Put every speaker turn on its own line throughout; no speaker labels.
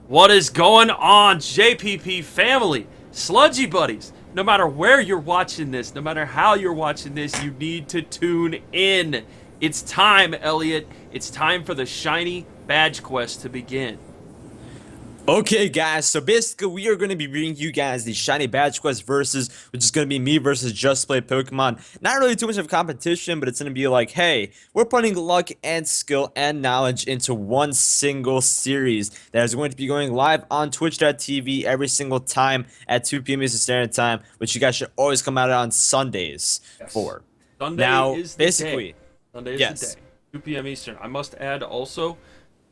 What is going on, JPP family, Sludgy buddies? No matter where you're watching this, no matter how you're watching this, you need to tune in. It's time, Elliot. It's time for the Shiny Badge Quest to begin.
Okay, guys, so basically we are going to be bringing you guys the Shiny Badge Quest versus, which is going to be me versus Just Play Pokemon. Not really too much of a competition, but it's going to be like, hey, we're putting luck and skill and knowledge into one single series that is going to be going live on twitch.tv every single time at 2 p.m. Eastern Standard Time, which you guys should always come out on Sundays
Yes.
for.
Sunday
Now,
is the
basically,
day. Sunday is the
yes.
day. 2 p.m. Eastern. I must add also,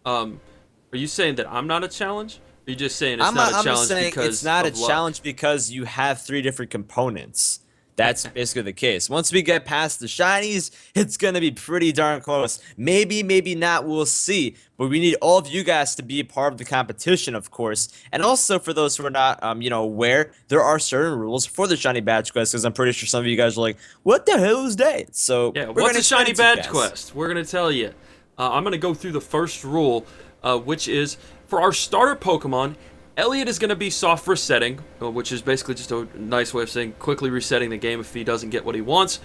are you saying that I'm not a challenge? Or are you just saying it's not a
I'm just
challenge
saying
because
it's not a
of luck?
challenge because you have three different components. That's basically the case. Once we get past the shinies, it's gonna be pretty darn close. Maybe, maybe not. We'll see. But we need all of you guys to be a part of the competition, of course. And also for those who are not, aware, there are certain rules for the shiny badge quest. Because I'm pretty sure some of you guys are like, "What the hell is that?" So
Yeah,
we're
what's
gonna
a
explain
shiny
it to you
badge
guys.
quest? We're gonna tell you. I'm gonna go through the first rule, which is for our starter Pokemon. Elliot is gonna be soft resetting, which is basically just a nice way of saying quickly resetting the game if he doesn't get what he wants.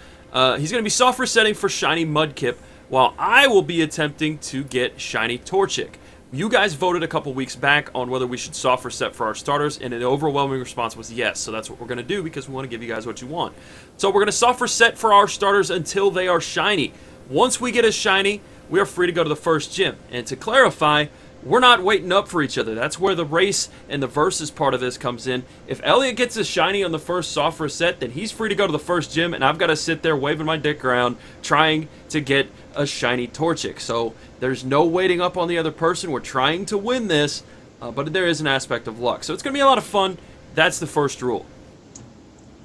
He's gonna be soft resetting for Shiny Mudkip, while I will be attempting to get Shiny Torchic. You guys voted a couple weeks back on whether we should soft reset for our starters, and an overwhelming response was yes. So that's what we're going to do because we want to give you guys what you want. So we're going to soft reset for our starters until they are shiny. Once we get a shiny, we are free to go to the first gym. And to clarify, we're not waiting up for each other. That's where the race and the versus part of this comes in. If Elliot gets a shiny on the first soft reset, then he's free to go to the first gym, and I've got to sit there waving my dick around trying to get a Shiny Torchic. So there's no waiting up on the other person. We're trying to win this, but there is an aspect of luck. So it's going to be a lot of fun. That's the first rule.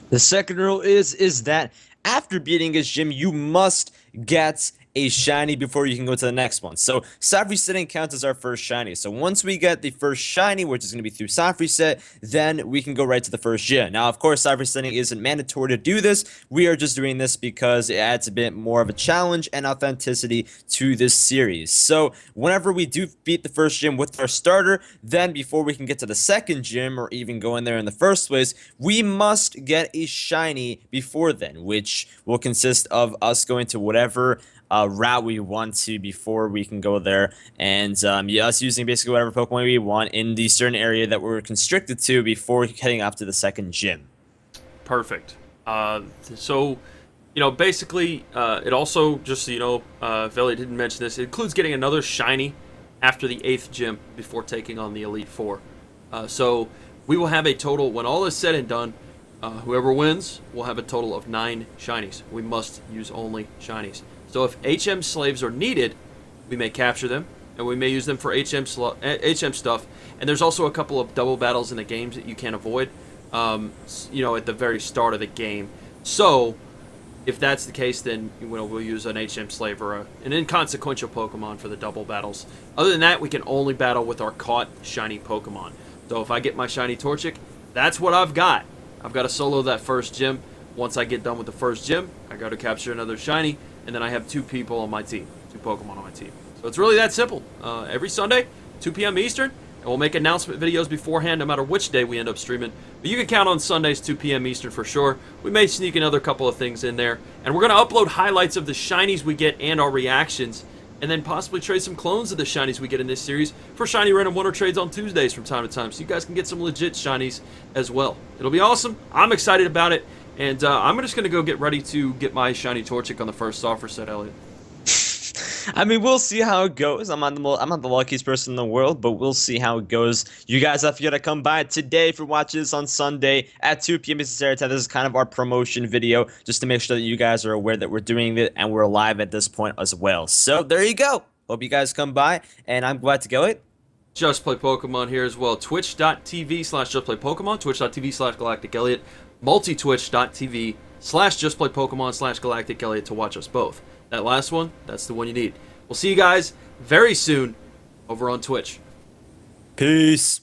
The second rule is that after beating his gym, you must get a shiny before you can go to the next one. So soft resetting counts as our first shiny. So once we get the first shiny, which is going to be through soft reset, then we can go right to the first gym. Now, of course, soft resetting isn't mandatory to do this. We are just doing this because it adds a bit more of a challenge and authenticity to this series. So whenever we do beat the first gym with our starter, then before we can get to the second gym or even go in there in the first place, we must get a shiny before then, which will consist of us going to whatever route we want to before we can go there, and yeah, us using basically whatever Pokemon we want in the certain area that we're constricted to before heading off to the second gym.
Perfect. So, basically, it also, just so you know, if Elliot didn't mention this, it includes getting another shiny after the 8th gym before taking on the Elite Four. So we will have a total, when all is said and done, whoever wins will have a total of 9 shinies. We must use only shinies. So if HM slaves are needed, we may capture them, and we may use them for HM stuff. And there's also a couple of double battles in the games that you can't avoid, at the very start of the game. So if that's the case, then we'll use an HM slave or an inconsequential Pokemon for the double battles. Other than that, we can only battle with our caught shiny Pokemon. So if I get my Shiny Torchic, that's what I've got. I've got to solo that first gym. Once I get done with the first gym, I got to capture another shiny, and then I have 2 people on my team, 2 Pokemon on my team. So it's really that simple. Every Sunday, 2 p.m. Eastern, and we'll make announcement videos beforehand no matter which day we end up streaming. But you can count on Sundays, 2 p.m. Eastern for sure. We may sneak another couple of things in there. And we're going to upload highlights of the shinies we get and our reactions, and then possibly trade some clones of the shinies we get in this series for Shiny Random Wonder Trades on Tuesdays from time to time, so you guys can get some legit shinies as well. It'll be awesome. I'm excited about it. And I'm just going to go get ready to get my Shiny Torchic on the first soft reset, Elliot.
I mean, we'll see how it goes. I'm not the luckiest person in the world, but we'll see how it goes. You guys have to come by today for watching this on Sunday at 2 p.m. Eastern Standard Time. This is kind of our promotion video, just to make sure that you guys are aware that we're doing it and we're live at this point as well. So there you go. Hope you guys come by, and I'm glad to go it.
Just Play Pokemon here as well. Twitch.tv/JustPlayPokemon, Twitch.tv/GalacticElliot, multi-twitch.tv/JustPlayPokemon/GalacticElliot to watch us both. That last one, that's the one you need. We'll see you guys very soon over on Twitch.
Peace.